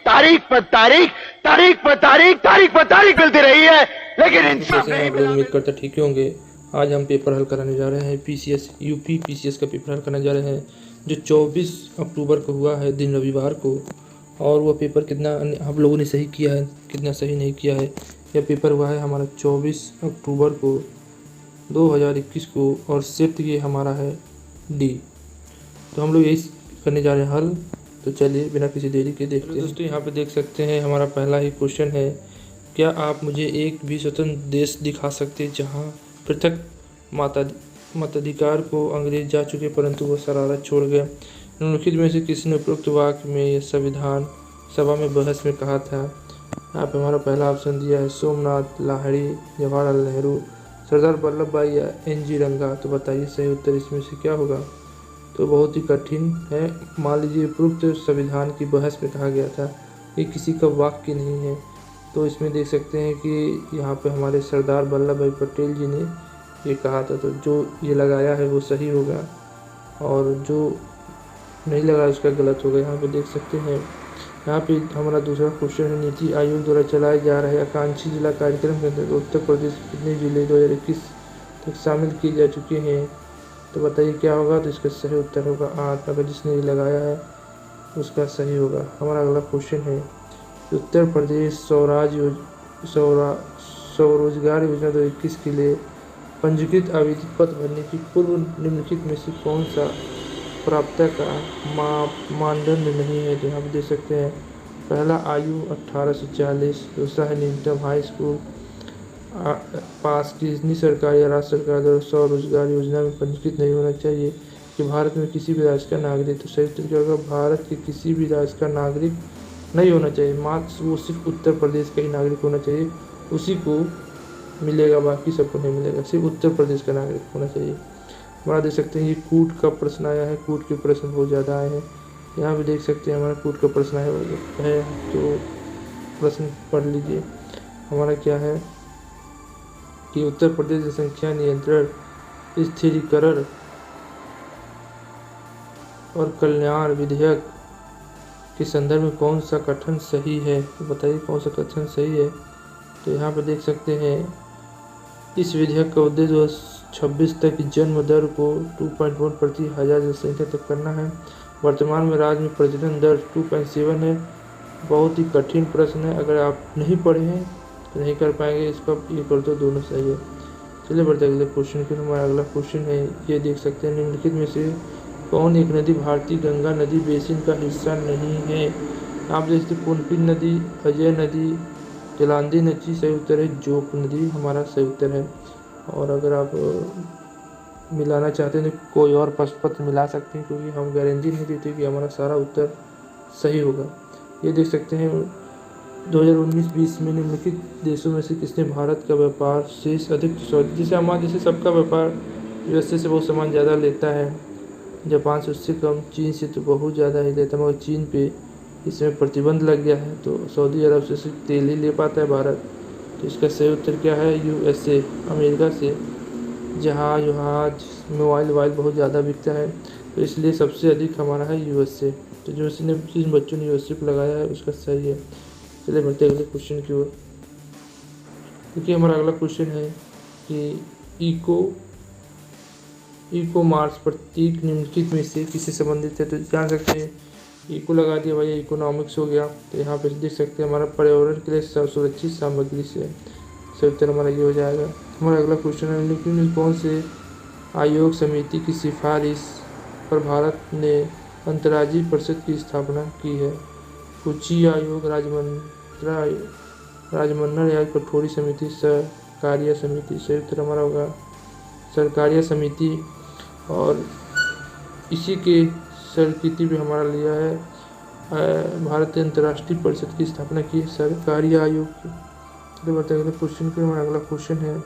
तारीख पर तारीख, तारीख पर तारीख, तारीख पर तारीख मिलती रही है, लेकिन इंसाफ नहीं आप लोग उम्मीद करते ठीक ही होंगे। आज हम पेपर हल कराने जा रहे हैं पीसीएस यूपी पीसीएस का पेपर हल कराने जा रहे हैं, जो 24 अक्टूबर को हुआ है, दिन रविवार को। और वह पेपर कितना हम लोगों ने सही किया है, कितना सही नहीं किया है। यह पेपर हुआ है हमारा 24 अक्टूबर को 2021 को, और शिफ्ट ये हमारा है डी। तो हम लोग यही करने जा रहे हैं हल। तो चलिए बिना किसी देरी के देखते हैं। दोस्तों यहाँ पे देख सकते हैं हमारा पहला ही क्वेश्चन है, क्या आप मुझे एक भी स्वतंत्र देश दिखा सकते हैं जहाँ पृथक मताधिकार को अंग्रेज जा चुके परंतु वह शरारत छोड़ गए। निम्नलिखित में से किसने उपरोक्त वाक्य में यह संविधान सभा में बहस में कहा था। यहाँ पे हमारा पहला ऑप्शन दिया है सोमनाथ लाहिड़ी, जवाहरलाल नेहरू, सरदार वल्लभ भाई या एन.जी. रंगा। तो बताइए सही उत्तर इसमें से क्या होगा। तो बहुत ही कठिन है। मान लीजिए उपरोक्त संविधान की बहस में कहा गया था, ये किसी का वाक्य नहीं है। तो इसमें देख सकते हैं कि यहाँ पे हमारे सरदार वल्लभ भाई पटेल जी ने ये कहा था। तो जो ये लगाया है वो सही होगा, और जो नहीं लगा उसका गलत होगा। यहाँ पे देख सकते हैं। यहाँ पे हमारा दूसरा क्वेश्चन है, नीति आयोग द्वारा चलाए जा रहे आकांक्षी जिला कार्यक्रम के अंतर्गत उत्तर प्रदेश के कितने जिले 2021 तक शामिल किए जा चुके हैं। तो बताइए क्या होगा। तो इसका सही उत्तर होगा 8। अगर जिसने ये लगाया है उसका सही होगा। हमारा अगला क्वेश्चन है, उत्तर प्रदेश स्वरोजगार योजना 2021 के लिए पंजीकृत आवेदन पत्र भरने की पूर्व निम्नलिखित में से कौन सा प्राप्तता का मानदंड नहीं है। तो यहाँ पर देख सकते हैं, पहला आयु 18 से 40, दूसरा है न्यूनतम हाई स्कूल पास किसी सरकार या राज्य सरकार द्वारा स्वरोजगार योजना में पंजीकृत नहीं होना चाहिए, कि भारत में किसी भी राज्य का नागरिक। तो सही तरीके होगा भारत के किसी भी राज्य का नागरिक नहीं होना चाहिए, मात्र वो सिर्फ उत्तर प्रदेश का ही नागरिक होना चाहिए, उसी को मिलेगा, बाकी सबको नहीं मिलेगा। सिर्फ उत्तर प्रदेश का नागरिक होना चाहिए। हमारा देख सकते हैं ये कूट का प्रश्न आया है, कूट के प्रश्न बहुत ज़्यादा आए हैं। यहाँ भी देख सकते हैं हमारा कूट का प्रश्न आया है, तो प्रश्न पढ़ लीजिए। हमारा क्या है कि उत्तर प्रदेश जनसंख्या नियंत्रण, स्थिरीकरण और कल्याण विधेयक के संदर्भ में कौन सा कथन सही है। तो बताइए कौन सा कथन सही है। तो यहाँ पर देख सकते हैं, इस विधेयक का उद्देश्य 2026 तक जन्म दर को 2.1 प्रति हज़ार जनसंख्या तक करना है। वर्तमान में राज्य में प्रजनन दर 2.7 है। बहुत ही कठिन प्रश्न है, अगर आप नहीं पढ़े हैं तो नहीं कर पाएंगे इसका। ये कर दो, दोनों सही है। चलिए बढ़ते अगले क्वेश्चन की। हमारा अगला क्वेश्चन है, ये देख सकते हैं, निम्नलिखित में से कौन एक नदी भारतीय गंगा नदी बेसिन का हिस्सा नहीं है। आप देखते पुनपुन नदी, अजय नदी, जलांधी नदी सही उत्तर है, जोक नदी हमारा सही उत्तर है। और अगर आप मिलाना चाहते हैं तो कोई और प्रश्न पत्र मिला सकते हैं, क्योंकि हम गारंटी नहीं देते कि हमारा सारा उत्तर सही होगा। ये देख सकते हैं 2019-20 में निम्नलिखित देशों में से किसने भारत का व्यापार शेष अधिक, जैसे हमारे जैसे सबका व्यापार यूएसए से बहुत सामान ज़्यादा लेता है, जापान से उससे कम, चीन से तो बहुत ज़्यादा ही लेता है, मगर चीन पे इसमें प्रतिबंध लग गया है। तो सऊदी अरब से सिर्फ तेल ही ले पाता है भारत। तो इसका सही उत्तर क्या है, यूएसए, अमेरिका से जहाज मोबाइल बहुत ज़्यादा बिकता है, तो इसलिए सबसे अधिक हमारा है यूएसए। तो जिन बच्चों ने यूएसए को लगाया है उसका सही है। चलिए बढ़ते अगले क्वेश्चन की ओर। देखिए हमारा अगला क्वेश्चन है कि इको मार्स प्रतीक निम्नलिखित में से किससे संबंधित है। तो जान सकते हैं, इको लगा दिया भाई, इकोनॉमिक्स हो गया। तो यहाँ पे देख सकते हैं हमारा पर्यावरण के लिए सुरक्षित सामग्री से, सही उत्तर हमारा ये हो जाएगा। हमारा अगला क्वेश्चन है, लेकिन कौन से आयोग समिति की सिफारिश पर भारत ने अंतर्राज्यीय परिषद की स्थापना की है। कुची आयोग, राजमन्ना आयोग, कठोरी समिति, सरकारिया समिति। सही उत्तर हमारा होगा सरकारिया समिति। और इसी के स्वीकृति भी हमारा लिया है भारतीय अंतर्राष्ट्रीय परिषद की स्थापना की सरकारी आयोग की। चलिए बढ़ते अगले क्वेश्चन पे। हमारा अगला क्वेश्चन है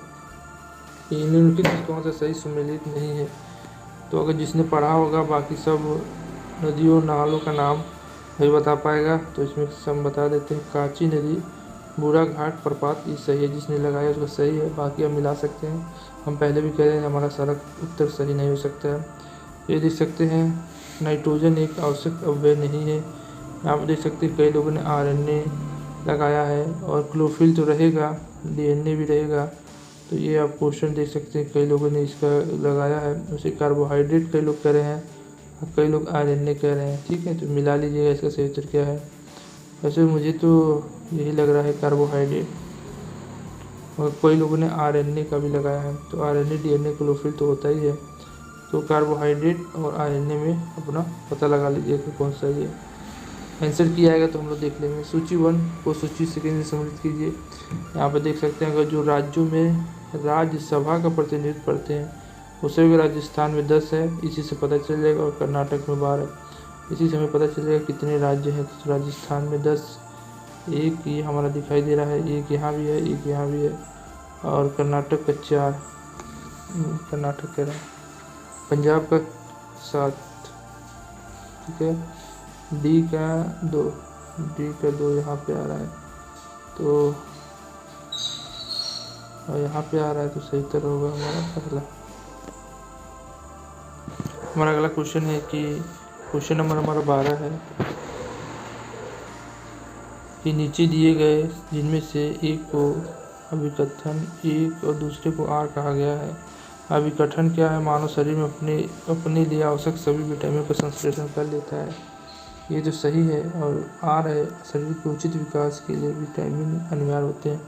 कि निम्नलिखित कौन सा सही सुमेलित नहीं है। तो अगर जिसने पढ़ा होगा बाकी सब नदियों नालों का नाम नहीं बता पाएगा, तो इसमें सब बता देते हैं। कांची नदी, बूढ़ा घाट प्रपात, ये सही है, जिसने लगाया उसका सही है, बाकी हम मिला सकते हैं। हम पहले भी कह रहे हैं हमारा सारा उत्तर सही नहीं हो सकता है। ये देख सकते हैं, नाइट्रोजन एक आवश्यक अवयव नहीं है, यहाँ पर देख सकते हैं कई लोगों ने RNA लगाया है और क्लोरोफिल तो रहेगा, DNA भी रहेगा। तो ये आप क्वेश्चन देख सकते हैं, कई लोगों ने इसका लगाया है। उसे कार्बोहाइड्रेट कई लोग कह रहे हैं और कई लोग RNA कह रहे हैं। ठीक है, तो मिला लीजिएगा इसका सही उत्तर क्या है। वैसे मुझे तो यही लग रहा है कार्बोहाइड्रेट, और कई लोगों ने RNA का भी लगाया है। तो RNA DNA क्लोरोफिल तो होता ही है, तो कार्बोहाइड्रेट और RNA में अपना पता लगा लीजिए कि कौन सा ये आंसर किया आएगा। तो हम लोग देख लेंगे सूची 1 को सूची सेकेंड से सम्मिलित कीजिए। यहाँ पर देख सकते हैं अगर जो राज्यों में राज्यसभा का प्रतिनिधित्व करते हैं उसे भी राजस्थान में 10 है, इसी से पता चल जाएगा, और कर्नाटक में 12, इसी से हमें पता चल जाएगा कितने राज्य हैं। तो राजस्थान में 10, एक ये हमारा दिखाई दे रहा है, एक यहाँ भी है, एक यहाँ भी है, और कर्नाटक का 4, कर्नाटक कह रहा है, पंजाब का 7, ठीक है, डी का 2 यहाँ पे आ रहा है, तो और यहाँ पे आ रहा है, तो सही उत्तर होगा हमारा पहला। हमारा अगला क्वेश्चन है कि क्वेश्चन नंबर हमारा 12 है कि नीचे दिए गए जिनमें से एक को अभिकथन एक और दूसरे को आर कहा गया है। अभिकथन क्या है? मानव शरीर में अपने लिए आवश्यक सभी विटामिन का संश्लेषण कर लेता है, ये जो सही है। और आर है शरीर के उचित विकास के लिए विटामिन अनिवार्य होते हैं।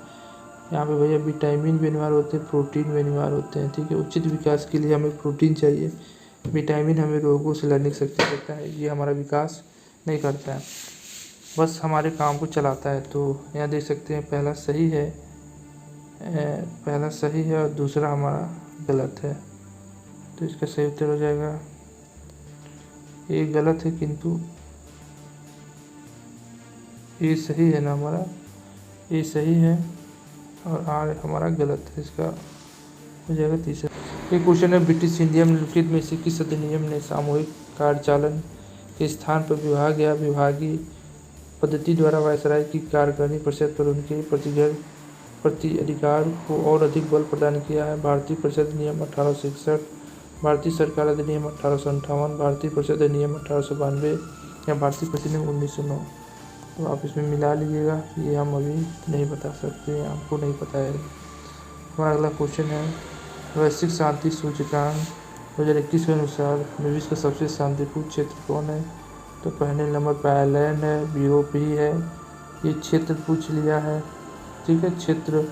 यहाँ पे भैया विटामिन भी अनिवार्य होते हैं, प्रोटीन भी अनिवार्य होते हैं। ठीक है, उचित विकास के लिए हमें प्रोटीन चाहिए, विटामिन हमें रोगों से लड़ने की शक्ति देता है, ये हमारा विकास नहीं करता है, बस हमारे काम को चलाता है। तो यहाँ देख सकते हैं पहला सही है और दूसरा हमारा गलत है। तो इसका सही उत्तर हो जाएगा, ये गलत है किंतु ये सही है ना, हमारा ये सही है और आर हमारा गलत है, इसका हो जाएगा तीसरा। ये क्वेश्चन है ब्रिटिश इंडिया में निम्नलिखित में से किस अधिनियम ने सामूहिक कार्यचालन के स्थान पर विभाग या विभागीय पद्धति द्वारा वायसराय की कार्यकारिणी परिषद पर उनके प्रति अधिकार को और अधिक बल प्रदान किया है? भारतीय परिषद अधिनियम 1861, भारतीय सरकार अधिनियम 1858, भारतीय परिषद अधिनियम 1892 या भारतीय परिषद अधिनियम 1909। तो आप इसमें मिला लीजिएगा, ये हम अभी नहीं बता सकते, आपको नहीं पता है। हमारा अगला क्वेश्चन है वैश्विक शांति सूचकांक 2021 के अनुसार विश्व का सबसे शांतिपूर्ण क्षेत्र कौन है? तो पहले नंबर पर आयरलैंड है, यूरोप ही है, ये क्षेत्र पूछ लिया है। ठीक है, क्षेत्र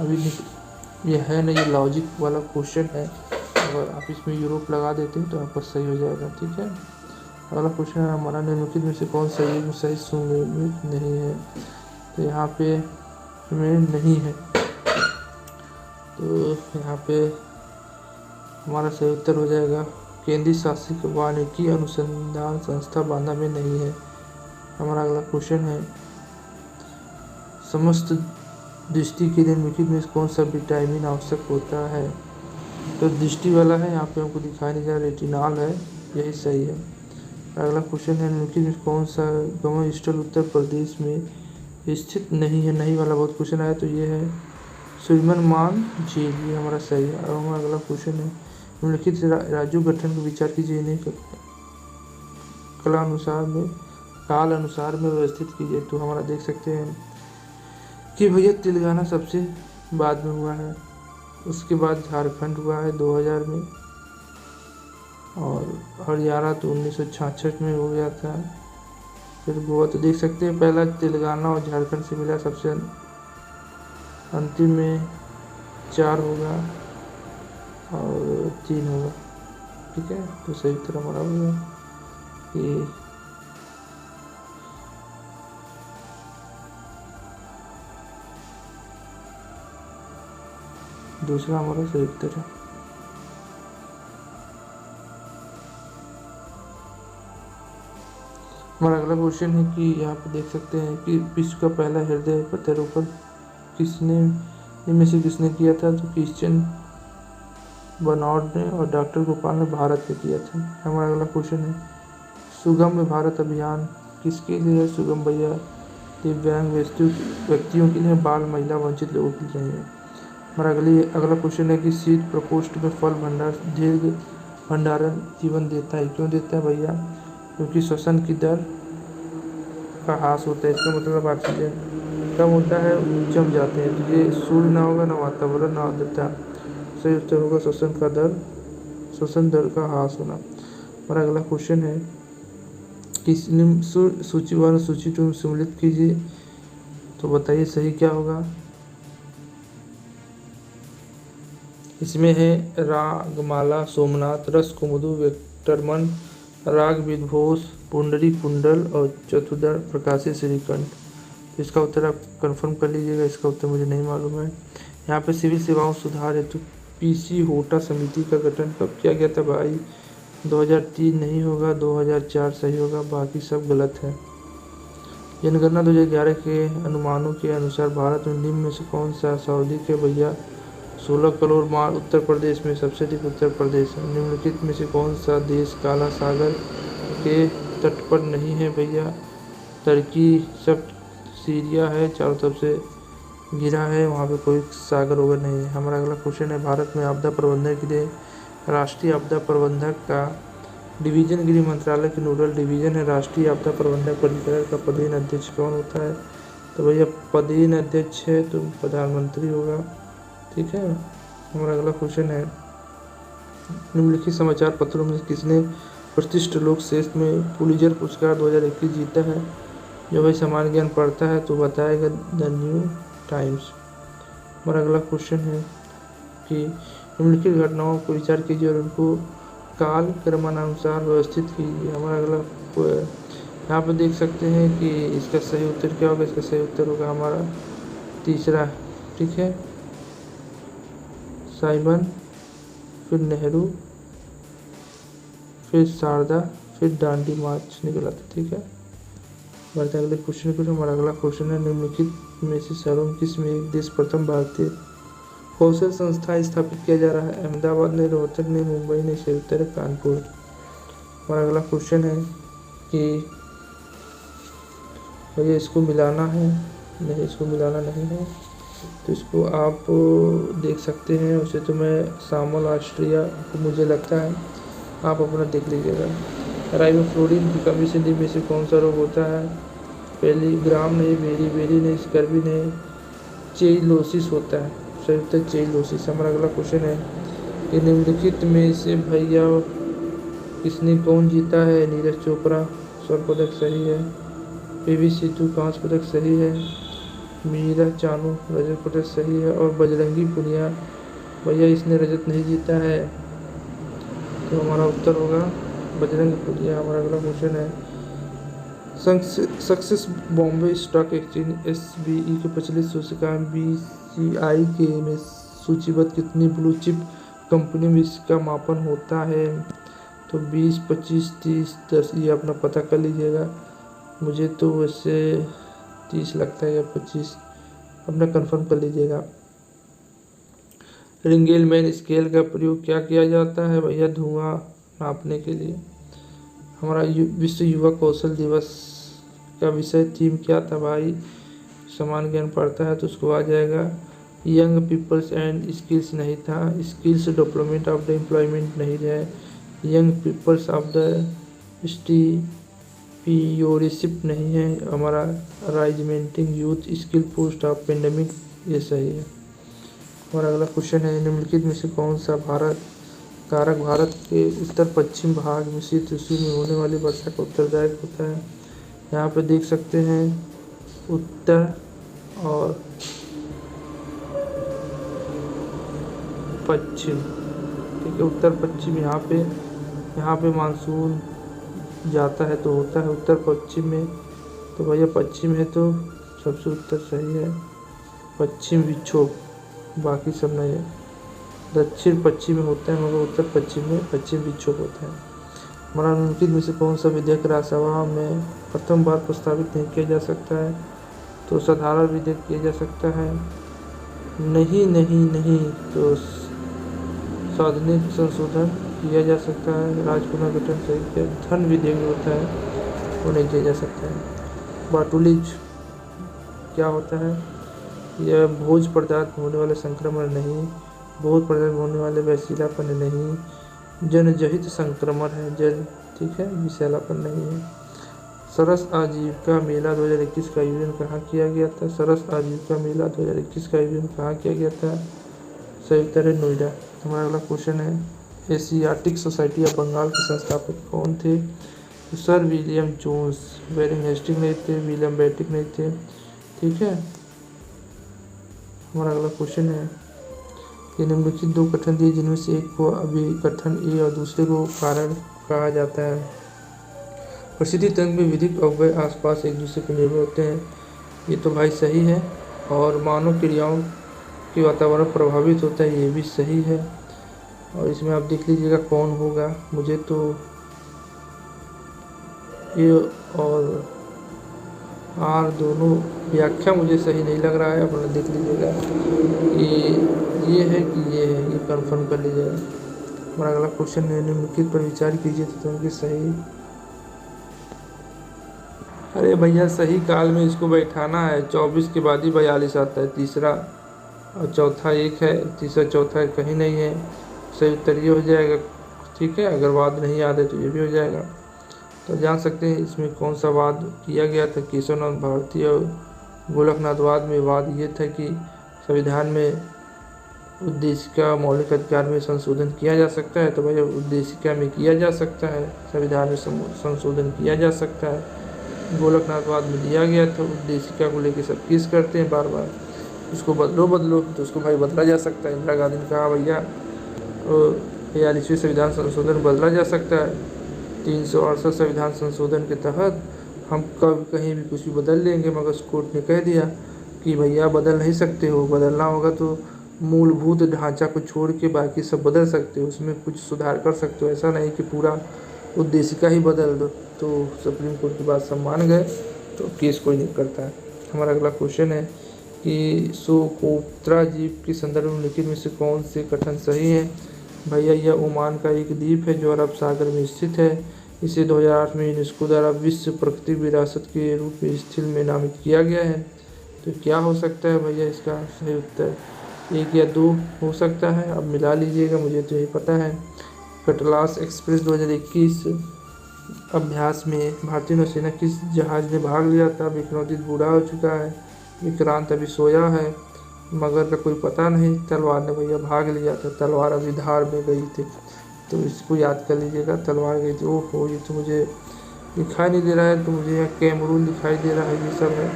अभी ये है ना, ये लॉजिक वाला क्वेश्चन है, अगर आप इसमें यूरोप लगा देते हैं तो आपका सही हो जाएगा। ठीक है, अगला क्वेश्चन है हमारा निम्नलिखित में से कौन सही सुमेलित नहीं है? तो यहाँ पे सुमेलित नहीं है, तो यहाँ पे हमारा सही उत्तर हो जाएगा केंद्रीय शासित वानिकी अनुसंधान संस्था बांदा में नहीं है। हमारा अगला क्वेश्चन है समस्त दृष्टि के लिए निम्नलिखित में कौन सा विटामिन आवश्यक होता है? तो दृष्टि वाला है, यहाँ पे हमको दिखाई नहीं जा रहा, रेटिनॉल है, यही सही है। अगला क्वेश्चन है निम्नलिखित में कौन सा गमन स्थल उत्तर प्रदेश में स्थित नहीं है? नहीं वाला बहुत क्वेश्चन आया, तो ये है सुरमन झील, ये हमारा सही है। और हमारा अगला क्वेश्चन है निम्नलिखित राज्यों गठन को विचार कीजिए, इन्हें काल अनुसार में व्यवस्थित कीजिए। तो हमारा देख सकते हैं कि भैया तेलंगाना सबसे बाद में हुआ है, उसके बाद झारखंड हुआ है 2000 में, और हरियाणा तो 1966 में हो गया था, फिर गोवा। तो देख सकते हैं पहला तेलंगाना और झारखंड से मिला, सबसे अंतिम में 4 होगा और 3 होगा। ठीक है, तो सही उत्तर हमारा होगा कि दूसरा हमारा सही उत्तर है। हमारा अगला क्वेश्चन है कि यहाँ पे देख सकते हैं कि विश्व का पहला हृदय प्रत्यारोपण इनमें से किसने किया था? तो क्रिश्चियन बर्नार्ड ने और डॉक्टर गोपाल ने भारत में किया था। हमारा अगला क्वेश्चन है सुगम भारत अभियान किसके लिए है? सुगम भैया दिव्यांग व्यक्तियों के लिए, बाल महिला वंचित लोगों के लिए है। हमारा अगला क्वेश्चन है कि शीत प्रकोष्ठ में फल भंडार दीर्घ भंडारण जीवन देता है, क्यों देता है भैया? क्योंकि श्वसन की दर का ह्रास होता है। इसका मतलब ऑक्सीजन कम होता है, जम जाते हैं। तो ये सूर्य ना होगा, ना वातावरण, ना आर्द्रता। सही उत्तर होगा श्वसन दर का ह्रास होना। और अगला क्वेश्चन है कि सूची 1 सूची 2 में सम्मिलित कीजिए। तो बताइए सही क्या होगा। इसमें है रागमाला सोमनाथ, रस कुमुदु, वेक्टरमन, राग विद्घोष, पुंडरी कुंडल और चतुर्दर प्रकाशी श्रीकंठ। तो इसका उत्तर आप कंफर्म कर लीजिएगा। इसका उत्तर मुझे नहीं मालूम है। यहाँ पे सिविल सेवाओं सुधार हेतु पीसी होटा समिति का गठन कब किया गया था भाई। 2003 नहीं होगा, 2004 सही होगा, बाकी सब गलत है। जनगणना 2011 के अनुमानों के अनुसार भारत में निम्न में से कौन सा सर्वाधिक है भैया। 16 करोड़ माल उत्तर प्रदेश में, सबसे अधिक उत्तर प्रदेश है। निम्नलिखित में से कौन सा देश काला सागर के तट पर नहीं है भैया। तुर्की, सब सीरिया है, चारों तरफ से घिरा है, वहाँ पे कोई सागर वगैरह नहीं है। हमारा अगला क्वेश्चन है भारत में आपदा प्रबंधन के लिए राष्ट्रीय आपदा प्रबंधक का डिवीजन गृह मंत्रालय की नोडल डिवीजन है। राष्ट्रीय आपदा प्रबंधक प्राधिकरण का पदेन अध्यक्ष कौन होता है। तो भैया पदेन अध्यक्ष है तो प्रधानमंत्री होगा। ठीक है। हमारा अगला क्वेश्चन है निम्नलिखित समाचार पत्रों में किसने प्रतिष्ठित लोक श्रेष्ठ में पुलित्जर पुरस्कार 2021 जीता है। जो भाई सामान्य ज्ञान पढ़ता है तो बताएगा द न्यू टाइम्स। हमारा अगला क्वेश्चन है कि निम्नलिखित घटनाओं को विचार कीजिए और उनको काल क्रमानुसार व्यवस्थित कीजिए। हमारा अगला यहाँ पर देख सकते हैं कि इसका सही उत्तर क्या होगा। इसका सही उत्तर होगा हमारा तीसरा। ठीक है, साइमन, फिर नेहरू, फिर शारदा, फिर दांडी मार्च निकला था। ठीक है, बढ़ते अगले क्वेश्चन पर। हमारा अगला क्वेश्चन है निम्नलिखित में से शहरों में किस में एक देश प्रथम भारतीय कौशल संस्था स्थापित किया जा रहा है। अहमदाबाद ने, रोहतक ने, मुंबई ने, संयुक्त कानपुर। हमारा अगला क्वेश्चन है कि भैया इसको मिलाना है, नहीं इसको मिलाना नहीं है, तो इसको आप देख सकते हैं। उसे तो मैं सामल ऑस्ट्रिया को मुझे लगता है, आप अपना देख लीजिएगा। राइबोफ्लोरिन की कमी से निम्न में से कौन सा रोग होता है। पेलीग्राम नहीं, बेरी नहीं, स्कर्वी नहीं, चेइलोसिस होता है। संयुक्त चेइलोसिस। हमारा अगला क्वेश्चन है कि निम्नलिखित में से भैया किसने कौन जीता है। नीरज चोपड़ा स्वर्ण पदक सही है, पीवी सिंधु कांस्य पदक सही है, मीरा चानू रजत पदक सही है, और बजरंगी पुनिया भैया इसने रजत नहीं जीता है। तो हमारा उत्तर होगा बजरंग पुनिया। हमारा अगला क्वेश्चन है success Bombay stock exchange SBE के प्रचलित सूचकांक BCI के में सूचीबद्ध कितनी ब्लू चिप कंपनी में इसका मापन होता है। तो 20, 25, 30, 10 ये अपना पता कर लीजिएगा। मुझे तो वैसे 30 लगता है या 25, अपना कंफर्म कर लीजिएगा। रिंगेलमैन स्केल का प्रयोग क्या किया जाता है भैया। धुआं नापने के लिए। हमारा विश्व युवा कौशल दिवस का विषय थीम क्या था भाई। समान ज्ञान पढ़ता है तो उसको आ जाएगा यंग पीपल्स एंड स्किल्स नहीं था, skills development of the employment नहीं है, यंग पीपल्स ऑफ द स्टीपियोरशिप नहीं है, हमारा राइजमेंटिंग youth skill post of pandemic ये सही है। हमारा अगला क्वेश्चन है निम्नलिखित में से कौन सा कारक भारत के उत्तर पश्चिम भाग में शीत ऋतु में होने वाली वर्षा का उत्तरदायक होता है। यहाँ पे देख सकते हैं उत्तर और पश्चिम। ठीक है, उत्तर पश्चिम यहाँ पे मानसून जाता है तो होता है उत्तर पश्चिम में। तो भैया पश्चिम है तो सबसे उत्तर सही है पश्चिम विक्षोभ, बाकी सब नहीं है। दक्षिण पश्चिम में होता है मगर उत्तर पश्चिम में पश्चिम विक्षोभ होता है। हमारा निम्नलिखित में से कौन सा विधेयक राज्यसभा में प्रथम बार प्रस्तावित नहीं किया जा सकता है। तो साधारण विधेयक किया जा सकता है। नहीं तो साधनिक संशोधन किया जा सकता है। राज्य पुनर्गठन सही है। धन विधेयक होता है वो नहीं किया जा सकता है। बाटुलिज क्या होता है। यह भोज पदार्थ में होने वाले संक्रमण नहीं, भोज पदार्थ में होने वाले वैसीलापन नहीं, जनजहित संक्रमण है। ठीक है, विषैलापन नहीं है। सरस आजीविका मेला 2021 का आयोजन कहाँ किया गया था? सरस आजीविका मेला 2021 का आयोजन कहाँ किया गया था? सही उत्तर है नोएडा। हमारा अगला क्वेश्चन है, एशियाटिक सोसाइटी ऑफ बंगाल के संस्थापक कौन थे? तो sir William Jones. Warren Hastings नहीं थे, विलियम बेंटिक नहीं थे। ठीक है। हमारा अगला क्वेश्चन है, ये निम्नलिखित दो कथन दिए जिनमें से एक को अभिकथन ए और दूसरे को कारण कहा जाता है। परिस्थिति तंत्र में विधिक अव्यय आसपास एक दूसरे पर निर्भर होते हैं। ये तो भाई सही है। और मानव क्रियाओं के वातावरण प्रभावित होता है, ये भी सही है। और इसमें आप देख लीजिएगा कौन होगा। मुझे तो ये और आर दोनों व्याख्या मुझे सही नहीं लग रहा है। अपना देख लीजिएगा ये है कि ये है, ये कंफर्म कर लीजिएगा। हमारा अगला क्वेश्चन है, निम्नलिखित पर विचार कीजिए तो उनकी सही। अरे भैया सही काल में इसको बैठाना है। 24 के बाद ही 42 आता है। तीसरा और चौथा एक है, तीसरा चौथा कहीं नहीं है। सही उत्तर ये हो जाएगा। ठीक है। अगर वाद नहीं याद है तो ये भी हो जाएगा। तो जान सकते हैं इसमें कौन सा वाद किया गया था। केशवनाथ भारती और गोलकनाथवाद में वाद ये था कि संविधान में उद्देशिका मौलिक अधिकार में संशोधन किया जा सकता है। तो भैया उद्देशिका में किया जा सकता है, संविधान में संशोधन किया जा सकता है। गोलकनाथवाद में दिया गया था, उद्देशिका को लेकर सब केस करते हैं बार बार, उसको बदलो तो उसको भाई बदला जा सकता है। इंदिरा गांधी ने कहा भैया 42वें संविधान संशोधन बदला जा सकता है। 368 संविधान संशोधन के तहत हम कभी कहीं भी कुछ भी बदल लेंगे, मगर कोर्ट ने कह दिया कि भैया बदल नहीं सकते हो। बदलना होगा तो मूलभूत ढांचा को छोड़ के बाकी सब बदल सकते हो, उसमें कुछ सुधार कर सकते हो। ऐसा नहीं कि पूरा उद्देशिका ही बदल दो। तो सुप्रीम कोर्ट की बात सब मान गए, तो केस कोई नहीं करता है। हमारा अगला क्वेश्चन है कि सोकोत्रा द्वीप के संदर्भ में लिखित में से कौन से कथन सही है? भैया यह ओमान का एक द्वीप है जो अरब सागर में स्थित है। इसे 2008 में यूनेस्को द्वारा विश्व प्राकृतिक विरासत के रूप में स्थल में नामित किया गया है। तो क्या हो सकता है भैया इसका सही उत्तर? 1 या 2 हो सकता है। अब मिला लीजिएगा, मुझे तो यही पता है। कटलास एक्सप्रेस 2021 अभ्यास में भारतीय नौसेना किस जहाज ने भाग लिया था? विक्रमादित्य बूढ़ा हो चुका है, विक्रांत अभी सोया है, मगर का कोई पता नहीं। तलवार ने भैया भाग लिया था, तलवार अभी धार में गई थी। तो इसको याद कर लीजिएगा, तलवार गई थी। ओहो, ये तो मुझे दिखाई नहीं दे रहा है, तो मुझे यहाँ कैमरून दिखाई दे रहा है, ये सब है।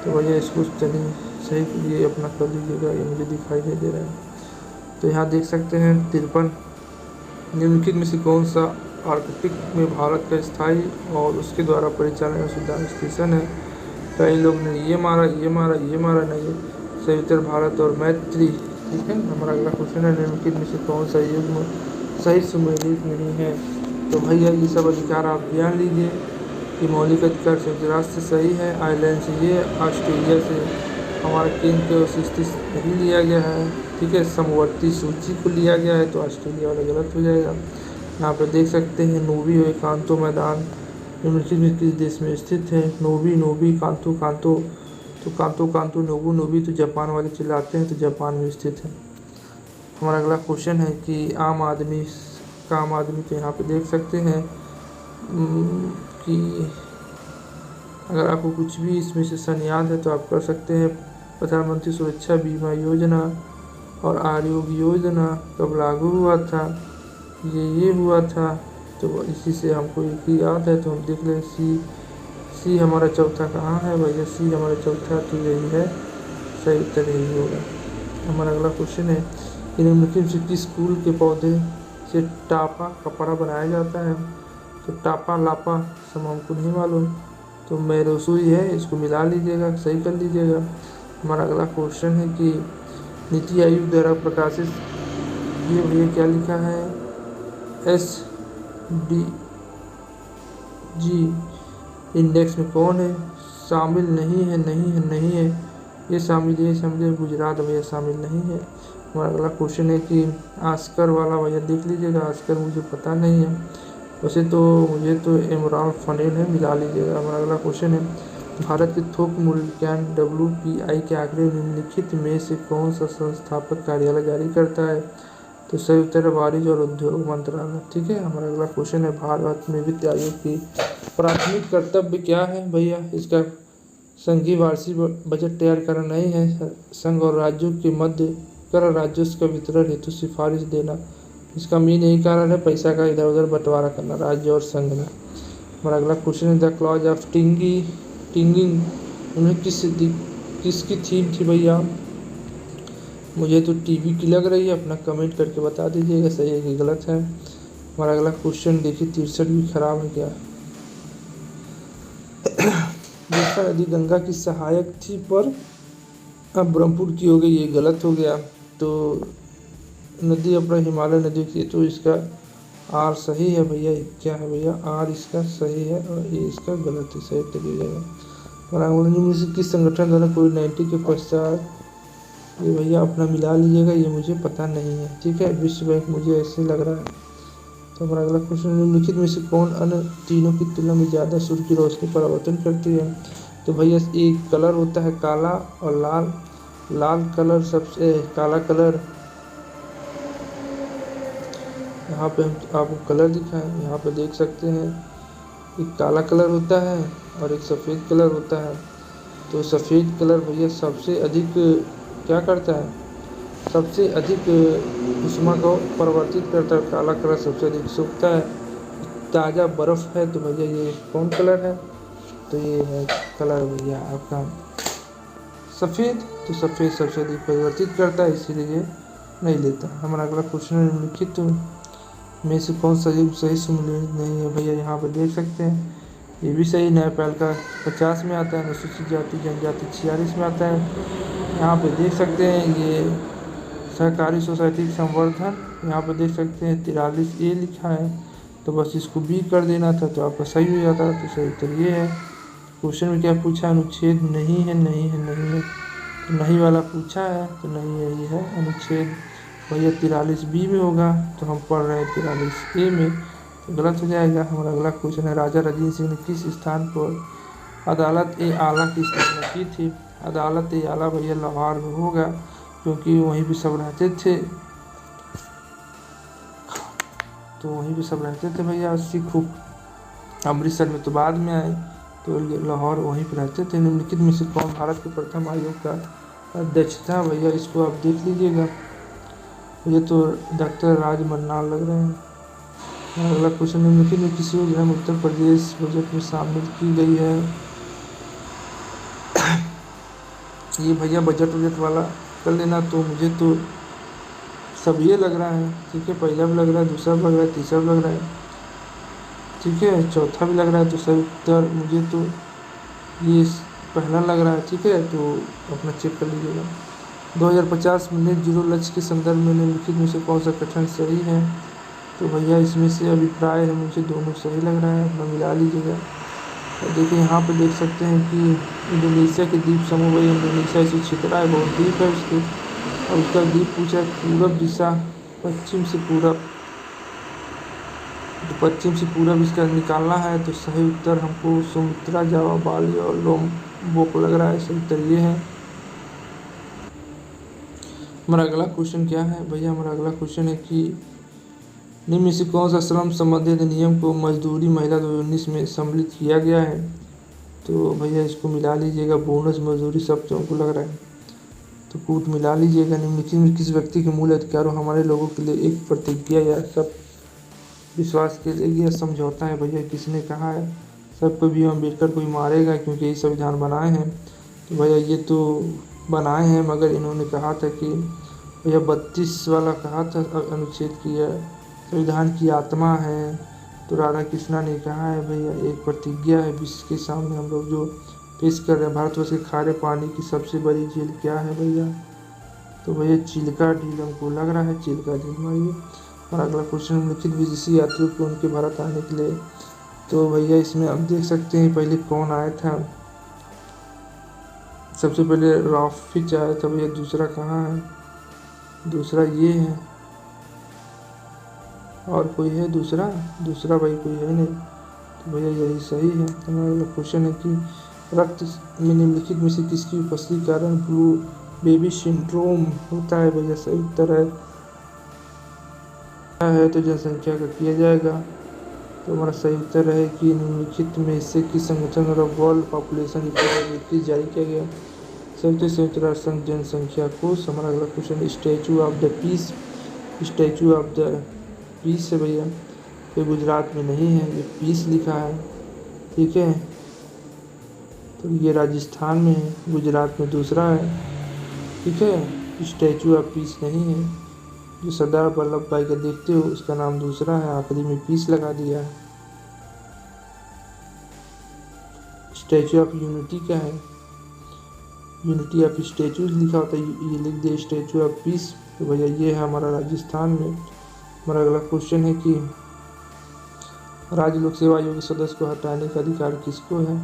तो भैया इसको चलिए सही ये अपना कर लीजिएगा, ये मुझे दिखाई नहीं दे रहा है। तो यहाँ देख सकते हैं 53 निम्नलिखित में से कौन सा आर्कटिक में भारत का स्थायी और उसके द्वारा परिचालन सुधार स्टेशन है? कई लोग ने ये मारा नहीं। सही उत्तर भारत और मैत्री। ठीक है। हमारा अगला क्वेश्चन है, निम्नलिखित में से कौन सा युग्म सही सुमेलित नहीं है? तो भैया ये सब अधिकार आप ध्यान लीजिए कि मौलिक अधिकार संयुक्त राष्ट्र से सही है, आयरलैंड से ये, ऑस्ट्रेलिया से हमारा केंद्र के स्थिति नहीं लिया गया है। ठीक है। समवर्ती सूची को लिया गया है, तो ऑस्ट्रेलिया वाला गलत हो जाएगा। यहाँ पर देख सकते हैं नोबी और कांतो मैदान निम्नलिखित में किस देश में स्थित है? नोबी कांतो तो कांतो नोबी तो जापान वाले चिल्लाते हैं, तो जापान में स्थित है। हमारा अगला क्वेश्चन है कि आम आदमी तो यहाँ पे देख सकते हैं कि अगर आपको कुछ भी इसमें से सन याद है तो आप कर सकते हैं। प्रधानमंत्री सुरक्षा बीमा योजना और आरोग्य योजना कब लागू हुआ था? ये हुआ था। तो इसी से हमको एक ही याद है, तो हम देख लें सी हमारा चौथा कहाँ है भैया? सी हमारा चौथा तो यही है, सही उत्तर यही होगा। हमारा अगला क्वेश्चन है कि निम्नलिखित से किस फूल के पौधे से टापा कपड़ा बनाया जाता है? तो टापा लापा सब हमको नहीं मालूम, तो मैरोसुई है, इसको मिला लीजिएगा, सही कर लीजिएगा। हमारा अगला क्वेश्चन है कि नीति आयोग द्वारा प्रकाशित ये भैया क्या लिखा है? SDG इंडेक्स में कौन है शामिल? नहीं है। ये शामिल है गुजरात भैया शामिल नहीं है। हमारा अगला क्वेश्चन है कि ऑस्कर वाला भैया देख लीजिएगा, ऑस्कर मुझे पता नहीं है, वैसे तो मुझे तो इमरान फनेल है, मिला लीजिएगा। हमारा अगला क्वेश्चन है भारत के थोक मूल्यांकन WPI के आंकड़े निम्नलिखित में से कौन सा संस्थापक कार्यालय जारी करता है? तो सही उत्तर है वाणिज्य और उद्योग मंत्रालय। ठीक है, हमारा अगला क्वेश्चन है भारत में वित्त आयोग की प्राथमिक कर्तव्य क्या है भैया? इसका संघीय वार्षिक बजट तैयार करना नहीं है, संघ और राज्यों के मध्य कर राजस्व का वितरण हेतु सिफारिश देना। इसका मेन यही कारण है पैसा का इधर उधर बंटवारा करना राज्य और संघ में। हमारा अगला क्वेश्चन है द क्लॉज ऑफ टिंगिंग उन्हें किसकी थीम थी भैया? मुझे तो टीवी की लग रही है, अपना कमेंट करके बता दीजिएगा सही है कि गलत है। हमारा अगला क्वेश्चन देखिए 63 भी खराब है क्या? जिसका नदी गंगा की सहायक थी पर अब ब्रह्मपुर की हो गई, ये गलत हो गया। तो नदी अपना हिमालय नदी की, तो इसका आर सही है भैया। क्या है भैया? आर इसका सही है और ये इसका गलत है, सही उत्तर दिया जाएगा। और किस संगठन द्वारा कोविड-19 के पश्चात, ये भैया अपना मिला लीजिएगा, ये मुझे पता नहीं है। ठीक है, विश्व बैंक मुझे ऐसे लग रहा है। तो हमारा अगला क्वेश्चन, निम्नलिखित में से कौन अन्य तीनों की तुलना में ज़्यादा सूर्य की रोशनी परावर्तन करती है? तो भैया एक कलर होता है काला और लाल। लाल कलर सबसे, काला कलर यहाँ पे हम आपको कलर दिखाएं, यहाँ पे देख सकते हैं एक काला कलर होता है और एक सफ़ेद कलर होता है। तो सफ़ेद कलर भैया सबसे अधिक क्या करता है? सबसे अधिक ऊष्मा को परिवर्तित करता है। काला कलर सबसे अधिक सूखता है। ताज़ा बर्फ़ है तो भैया ये कौन कलर है? तो ये है कलर भैया आपका सफ़ेद। तो सफ़ेद सबसे अधिक परिवर्तित करता है, इसीलिए नहीं लेता। हमारा अगला क्वेश्चन है निम्नलिखित में से कौन सही सम्मिलित नहीं है? भैया यहाँ पर देख सकते हैं ये भी सही, न्यायपाल का 50 में आता है, अनुसूचित जाति जनजाति 46 में आता है। यहाँ पे देख सकते हैं ये सहकारी सोसाइटी संवर्धन, यहाँ पे देख सकते हैं 43A लिखा है, तो बस इसको B कर देना था तो आपका सही हो जाता। तो सही उत्तर ये है। क्वेश्चन में क्या पूछा? अनुच्छेद नहीं है, नहीं है, नहीं है, तो नहीं वाला पूछा है, तो नहीं यही है अनुच्छेद भैया 43B में होगा, तो हम पढ़ रहे हैं 43A में, तो गलत हो जाएगा। हमारा अगला क्वेश्चन है राजा रजीन सिंह ने किस स्थान पर अदालत ए आला की स्थापना की थी? अदालत ए आला भैया लाहौर में होगा, क्योंकि वहीं पे सब रहते थे। तो वहीं पे सब रहते थे भैया सिख। अमृतसर में तो बाद में आए, तो लाहौर वहीं पर रहते थे। निम्नलिखित में से कौन भारत के प्रथम आयोग का अध्यक्ष था? भैया इसको आप देख लीजिएगा, ये तो डॉक्टर राज मन्नाल लग रहे हैं। अगला क्वेश्चन, निम्नलिखित में किसी योजना में उत्तर प्रदेश बजट में शामिल की गई है? ये भैया बजट वाला कर लेना। तो मुझे तो सब ये लग रहा है। ठीक है, पहला भी लग रहा है, दूसरा भी लग रहा है, तीसरा भी लग रहा है, ठीक है, चौथा भी लग रहा है। तो सही उत्तर मुझे तो ये पहला लग रहा है। ठीक है, तो अपना चेक कर लीजिएगा। 2050 में नेट जीरो लक्ष्य के संदर्भ में निम्नलिखित में से कौन सा कथन सही है? तो भैया इसमें से अभिप्राय है, मुझे दोनों सही लग रहा है, अपना मिला लीजिएगा। और देखिए यहाँ पे देख सकते हैं कि इंडोनेशिया के द्वीप समूह, भाई इंडोनेशिया इसे छितरा है, बहुत द्वीप है उसके, और उसका द्वीप पूछा पूरब दिशा, पश्चिम से पूरब, तो पश्चिम से पूरब इसका निकालना है। तो सही उत्तर हमको सुमात्रा, जावा, बाली और लोम्बोक लग रहा है, सही उत्तर ये है। हमारा अगला क्वेश्चन क्या है भैया? हमारा अगला क्वेश्चन है कि निम्न में से कौन सा श्रम संबंधी अधिनियम को मजदूरी महिला 2019 में सम्मिलित किया गया है? तो भैया इसको मिला लीजिएगा, बोनस मजदूरी सब तो हमको लग रहा है, तो कूट मिला लीजिएगा। निम्नलिखित में किस व्यक्ति के मूल अधिकारों हमारे लोगों के लिए एक प्रतिज्ञा या सब विश्वास के लिए यह समझौता है? भैया किसने कहा है? सबको भी अम्बेडकर को ही मारेगा, क्योंकि यही संविधान बनाए हैं। तो भैया ये तो बनाए हैं, मगर इन्होंने कहा था कि भैया 32 वाला कहा था अनुच्छेद की संविधान की आत्मा है। तो राधा कृष्णा ने कहा है भैया एक प्रतिज्ञा है विश्व के सामने हम लोग जो पेश कर रहे हैं। भारतवर्ष के खारे पानी की सबसे बड़ी झील क्या है भैया? तो भैया चिल्का झील हमको लग रहा है, चिल्का झील मारिए। और अगला क्वेश्चन, निम्नलिखित विदेशी यात्रियों को उनके भारत आने के लिए, तो भैया इसमें आप देख सकते हैं पहले कौन आया था। सबसे पहले रॉफिच आया था भैया, दूसरा कहाँ है? दूसरा ये है, और कोई है दूसरा भाई कोई है नहीं, तो भैया यही सही है। तो हमारा अगला क्वेश्चन है कि रक्त में निम्नलिखित में से किसकी उपस्थिति के कारण ब्लू बेबी सिंड्रोम होता है? भैया सही उत्तर है है तो जनसंख्या का किया जाएगा। तो हमारा सही उत्तर है कि निम्नलिखित में से किस संगठन द्वारा वर्ल्ड पॉपुलेशन रिपोर्ट 21 जारी किया गया। संयुक्त राष्ट्र संघ जनसंख्या कोष। हमारा अगला question statue of the peace. Statue of the peace है भैया, ये गुजरात में नहीं है, ये पीस लिखा है, ठीक है। तो ये राजस्थान में है, गुजरात में दूसरा है, ठीक है। स्टैचू ऑफ पीस नहीं है। जो सरदार वल्लभ भाई का देखते हो उसका नाम दूसरा है, आखिरी में पीस लगा दिया है। स्टैचू ऑफ यूनिटी का है, यूनिटी ऑफ स्टैचूज लिखा होता है, ये लिख दिया स्टैचू ऑफ पीस। तो भैया ये है हमारा राजस्थान में। हमारा अगला क्वेश्चन है कि राज्य लोक सेवा आयोग के सदस्य को हटाने का अधिकार किसको है।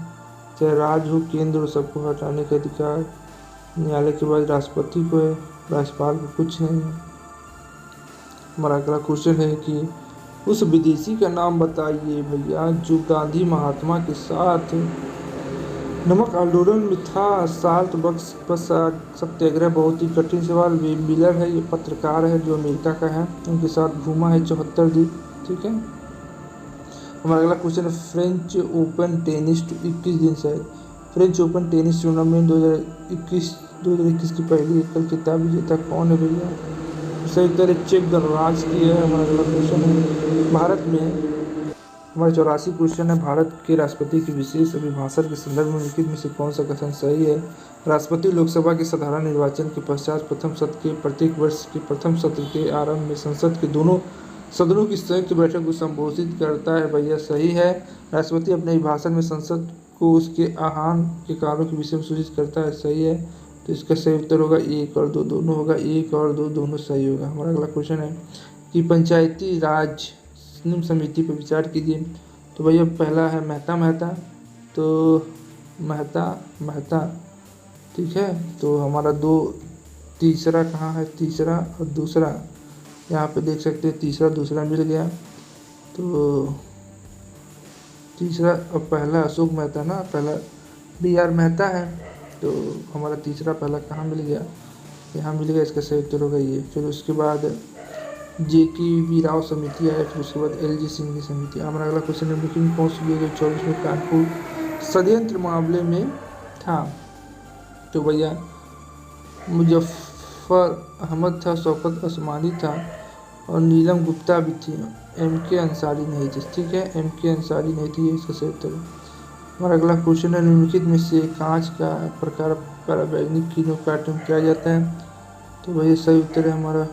चाहे राज्य हो केंद्र हो, सबको हटाने का अधिकार न्यायालय के बाद राष्ट्रपति को है, राज्यपाल को कुछ नहीं है। हमारा अगला क्वेश्चन है कि उस विदेशी का नाम बताइए भैया जो गांधी महात्मा के साथ नमक आंदोलन में था। साल्ट बस सत्याग्रह बहुत ही कठिन सवाल। वेब मिलर है, ये पत्रकार है जो अमेरिका का है, उनके साथ घूमा है 74 दिन, ठीक है। हमारा अगला क्वेश्चन है फ्रेंच ओपन टेनिस 21 दिन शायद। फ्रेंच ओपन टेनिस टूर्नामेंट 2021 की पहली एकल खिताब विजेता कौन है भैया। सही उत्तर चेक गणराज्य की है। हमारा अगला क्वेश्चन है भारत में। हमारा 84 क्वेश्चन है भारत के राष्ट्रपति की विशेष अभिभाषण के संदर्भ में निम्नलिखित में से कौन सा कथन सही है। राष्ट्रपति लोकसभा के साधारण निर्वाचन के पश्चात प्रथम सत्र के प्रत्येक वर्ष के प्रथम सत्र के आरंभ में संसद के दोनों सदनों की संयुक्त बैठक को संबोधित करता है भैया, सही है। राष्ट्रपति अपने अभिभाषण में संसद को उसके आह्वान के कार्यों के विषय में सूचित करता है, सही है। तो इसका सही उत्तर होगा 1 और 2 दोनों होगा, 1 और 2 दोनों सही होगा। हमारा अगला क्वेश्चन है कि पंचायती राज निम्न समिति पर विचार कीजिए। तो भैया पहला है मेहता, तो मेहता, ठीक है। तो हमारा तीसरा कहाँ है, तीसरा और दूसरा यहाँ पे देख सकते हैं, तीसरा दूसरा मिल गया। तो तीसरा और पहला अशोक मेहता ना, पहला BR मेहता है, तो हमारा तीसरा पहला कहाँ मिल गया, यहाँ मिल गया, इसका सही उत्तर होगा ये। फिर उसके बाद JKV राव समिति आया, फिर उसके बाद LG सिंह की समिति। हमारा अगला क्वेश्चन है बुकिंग कौन सी 2024 में कानपुर षड्यंत्र मामले में था। तो भैया मुजफ्फर अहमद था, शौकत असमानी था और नीलम गुप्ता भी थी, MK अंसारी नहीं थी, ठीक है, MK अंसारी नहीं थी, ये इसका सही उत्तर है। हमारा अगला क्वेश्चन है निम्नलिखित में से कांच का प्रकार पराबैंगनी किरणों का अध्ययन किया जाता है। तो वही सही उत्तर है हमारा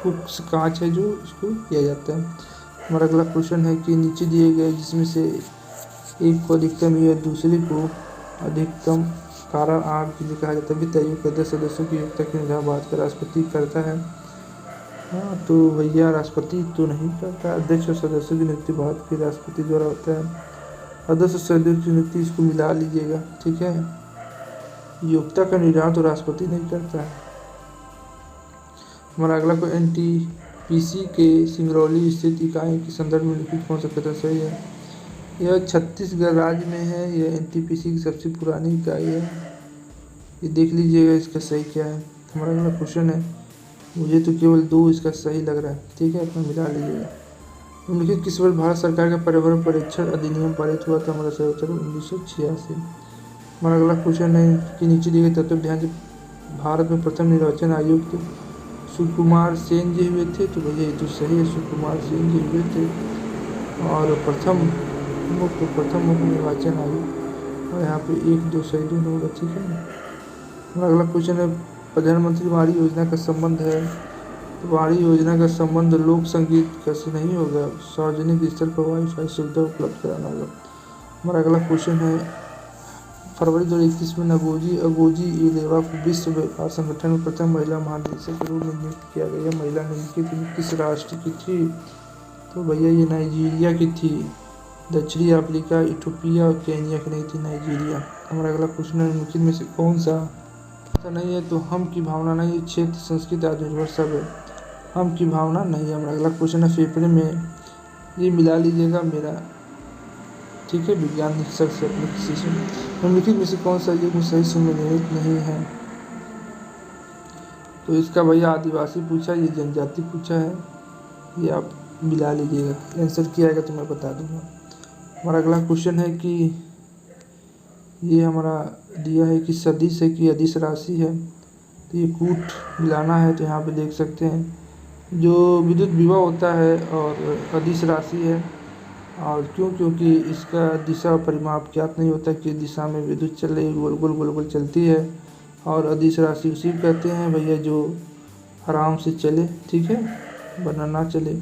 कुक्स कांच है जो इसको किया जाता है। हमारा अगला क्वेश्चन है कि नीचे दिए गए जिसमें से एक को अधिकतम या दूसरे को अधिकतम कारण आग के लिए कहा जाता है। वित्त आयोग के अध्यक्ष सदस्यों की योग्यता की निर्धारण भारत का राष्ट्रपति करता है। हाँ, तो भैया राष्ट्रपति तो नहीं करता, अध्यक्ष और सदस्यों की नियुक्ति भारत के राष्ट्रपति द्वारा होता है। अध्यक्ष और सदस्य की नियुक्ति इसको मिला लीजिएगा, ठीक है। योग्यता का निर्धारण तो राष्ट्रपति नहीं करता है। हमारा अगला कोई NTPC के सिंगरौली स्थित इकाई के संदर्भ में लिखित कौन सा कथन सही है। यह छत्तीसगढ़ राज्य में है, यह NTPC की सबसे पुरानी इकाई है, ये देख लीजिएगा इसका सही क्या है। हमारा अगला क्वेश्चन है, मुझे तो केवल 2 इसका सही लग रहा है, ठीक है, अपना मिला लीजिएगा। निम्नलिखित किस वर्ष भारत सरकार का पर्यावरण परीक्षण अधिनियम पारित हुआ था। हमारा सही उत्तर 1986। हमारा अगला क्वेश्चन है कि नीचे दिए गए तत्व ध्यान से भारत में प्रथम निर्वाचन आयुक्त सुकुमार सेन जी हुए थे। तो भैया ये तो सही है, सुकुमार सेन जी हुए थे और प्रथम मुख्य निर्वाचन आयुक्त, और यहाँ पे 1 2 सही दोनों होगा, ठीक है। हमारा अगला क्वेश्चन है प्रधानमंत्री वाणी योजना का संबंध है। तो वाणी योजना का संबंध लोक संगीत कैसे नहीं होगा, सार्वजनिक स्थल पर वाईफाई सुविधा उपलब्ध कराना होगा। हमारा अगला क्वेश्चन है फरवरी 2021 में अगोजी इलेवा को विश्व व्यापार संगठन में प्रथम महिला महानिदेशक के रूप में नियुक्त किया गया। महिला निम्नलिखित में किस राष्ट्र की थी। तो भैया ये नाइजीरिया की थी, दक्षिणी अफ्रीका, इथोपिया और केनिया की नहीं थी, नाइजीरिया। हमारा अगला क्वेश्चन है निम्नलिखित में से कौन सा नहीं है। तो हम की भावना नहीं, क्षेत्र संस्कृत आत्मनिर्भर सब है, हम की भावना नहीं है। हमारा अगला क्वेश्चन है फेफड़े में, ये मिला लीजिएगा मेरा, ठीक है, विज्ञान शिक्षक से अपने किसी से। निम्नलिखित में से कौन सा ये सही सम्मिलित नहीं है। तो इसका भैया आदिवासी पूछा, ये जनजाति पूछा है, ये आप मिला लीजिएगा। आंसर क्या आएगा तो मैं बता दूंगा। हमारा अगला क्वेश्चन है कि ये हमारा दिया है कि सदिश है कि अदिश राशि है, तो ये कूट मिलाना है। तो यहाँ पे देख सकते हैं जो विद्युत विभव होता है और अदिश राशि है। और क्योंकि इसका दिशा परिमाप ज्ञात नहीं होता कि दिशा में विद्युत चल रही गोल गोल गोल गोल चलती है। और अदिश राशि उसी को कहते हैं भैया जो आराम से चले, ठीक है, वरना ना चले।